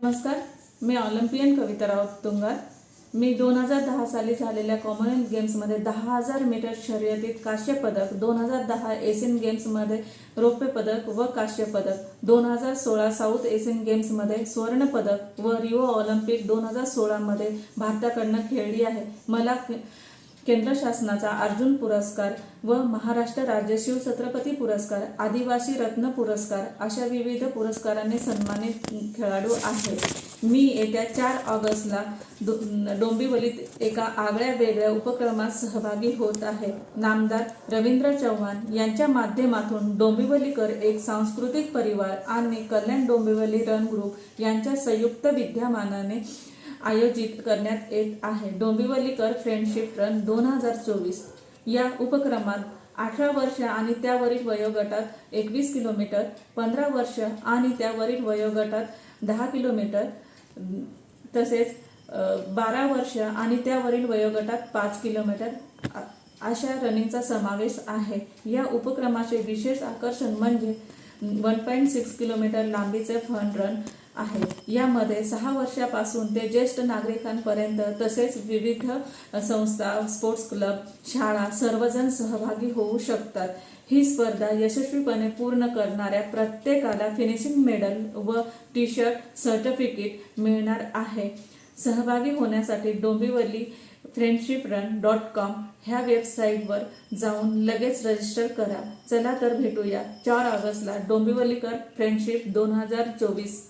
नमस्कार, मी ऑलिम्पियन कविता राऊत तुंगार। मी 2010 साली झालेल्या कॉमनवेल्थ गेम्समध्ये 10,000 मीटर शर्यतीत कांस्य पदक, 2010 एशियन गेम्समध्ये रौप्य पदक व कांस्य पदक, 2016 साऊथ एशियन गेम्समध्ये स्वर्ण पदक व रिओ ऑलिम्पिक 2016 मध्ये भारताकडून खेळली आहे। मला केंद्र शासनाचा अर्जुन पुरस्कार व महाराष्ट्र राज्य शिवछत्रपती पुरस्कार, आदिवासी रत्न पुरस्कार अशा विविध पुरस्कारांनी सन्मानित खेळाडू आहे। मी येत्या 4 ऑगस्टला डोंबिवलीत एका आगळ्या वेगळ्या उपक्रमात सहभागी होत आहे। नामदार रवींद्र चव्हाण यांच्या माध्यमातून डोंबिवलीकर एक सांस्कृतिक परिवार आणि कल्याण डोंबिवली रन ग्रुप यांच्या संयुक्त विद्यमानाने आयोजित करण्यात येत आहे डोंबिवलीकर फ्रेंडशिप रन 2024। या उपक्रमात 18 वर्ष आणि त्यावरील वयोगटात 21 किलोमीटर, 15 वर्ष आणि त्यावरील वयोगटात 10 किलोमीटर तसेच 12 वर्ष आणि त्यावरील वयोगटात 5 किलोमीटर अशा रनिंगचा समावेश आहे। या उपक्रमाचे विशेष आकर्षण म्हणजे 1.6 किलोमीटर लांबीचे फन रन आहे। यामध्ये 6 वर्षापासून ते ज्येष्ठ नागरिकांपर्यंत तसेच विविध संस्था, स्पोर्ट्स क्लब, शाळा सर्वजण सहभागी होऊ शकतात। ही स्पर्धा यशस्वीपणे पूर्ण करणाऱ्या प्रत्येकाला फिनिशिंग मेडल व टी-शर्ट सर्टिफिकेट मिळणार आहे। सहभागी होण्यासाठी डोंबिवली friendshipRun.com ह्या वेबसाईटवर जाऊन लगेच रजिस्टर करा। चला तर भेटूया 4 ऑगस्टला डोंबिवलीकर फ्रेंडशिप 2024।